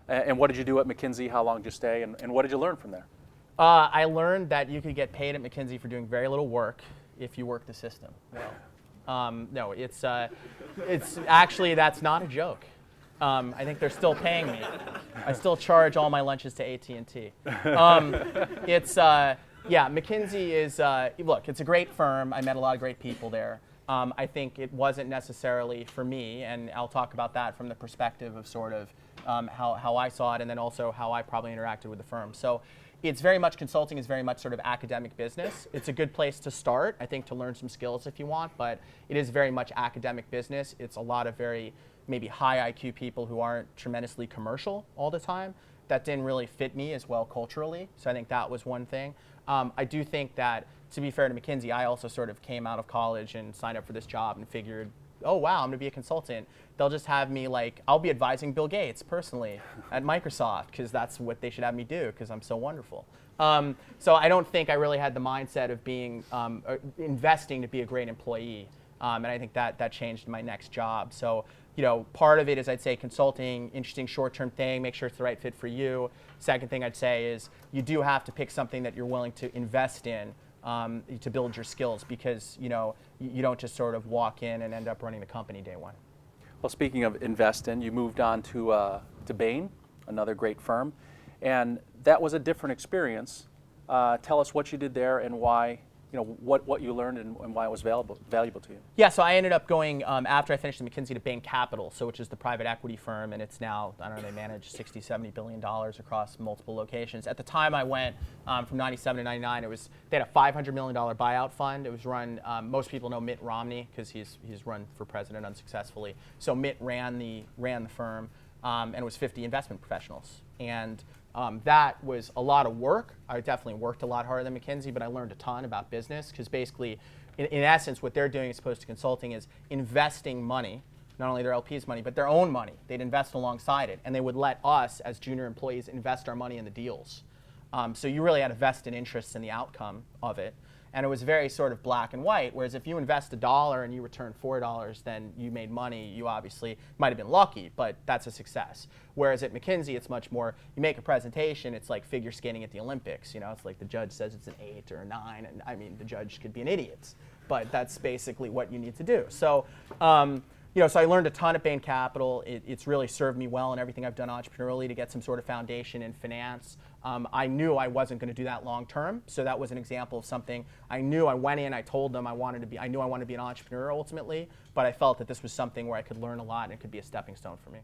And what did you do at McKinsey? How long did you stay? And what did you learn from there? I learned that you could get paid at McKinsey for doing very little work if you work the system well. No, it's actually, that's not a joke. I think they're still paying me. I still charge all my lunches to AT&T. Yeah, McKinsey is, look, it's a great firm. I met a lot of great people there. I think it wasn't necessarily for me, and I'll talk about that from the perspective of sort of how I saw it, and then also how I probably interacted with the firm. So it's very much, consulting is very much sort of academic business. It's a good place to start, I think, to learn some skills if you want, but it is very much academic business. It's a lot of very maybe high IQ people who aren't tremendously commercial all the time. That didn't really fit me as well culturally, so I think that was one thing. I do think that, to be fair to McKinsey, I also sort of came out of college and signed up for this job and figured, oh wow, I'm gonna be a consultant. They'll just have me like, I'll be advising Bill Gates personally at Microsoft, because that's what they should have me do, because I'm so wonderful. So I don't think I really had the mindset of being, investing to be a great employee. And I think that changed my next job. So, you know, part of it is, I'd say, consulting, interesting short-term thing, make sure it's the right fit for you. Second thing I'd say is you do have to pick something that you're willing to invest in to build your skills, because, you know, you don't just sort of walk in and end up running the company day one. Well, speaking of invest in, you moved on to Bain, another great firm, and that was a different experience. Tell us what you did there and why, you know, what you learned and why it was valuable to you. Yeah, so I ended up going, after I finished at McKinsey, to Bain Capital, so which is the private equity firm, and it's now, I don't know, they manage $60–70 billion across multiple locations. At the time I went, from 97 to 99, they had a $500 million buyout fund. It was run, most people know Mitt Romney, because he's run for president unsuccessfully. So Mitt ran the firm, and it was 50 investment professionals. And that was a lot of work. I definitely worked a lot harder than McKinsey, but I learned a ton about business, because basically, in essence, what they're doing as opposed to consulting is investing money, not only their LP's money, but their own money. They'd invest alongside it, and they would let us, as junior employees, invest our money in the deals. So you really had a vested interest in the outcome of it. And it was very sort of black and white, whereas if you invest $1 and you return $4, then you made money. You obviously might have been lucky, but that's a success. Whereas at McKinsey, it's much more, you make a presentation, it's like figure skating at the Olympics. You know, it's like the judge says it's an 8 or a 9, and I mean, the judge could be an idiot, but that's basically what you need to do. So, you know, so I learned a ton at Bain Capital. It's really served me well in everything I've done entrepreneurially to get some sort of foundation in finance. I knew I wasn't going to do that long term, so that was an example of something I knew. I went in, I told them I knew I wanted to be an entrepreneur ultimately, but I felt that this was something where I could learn a lot and it could be a stepping stone for me.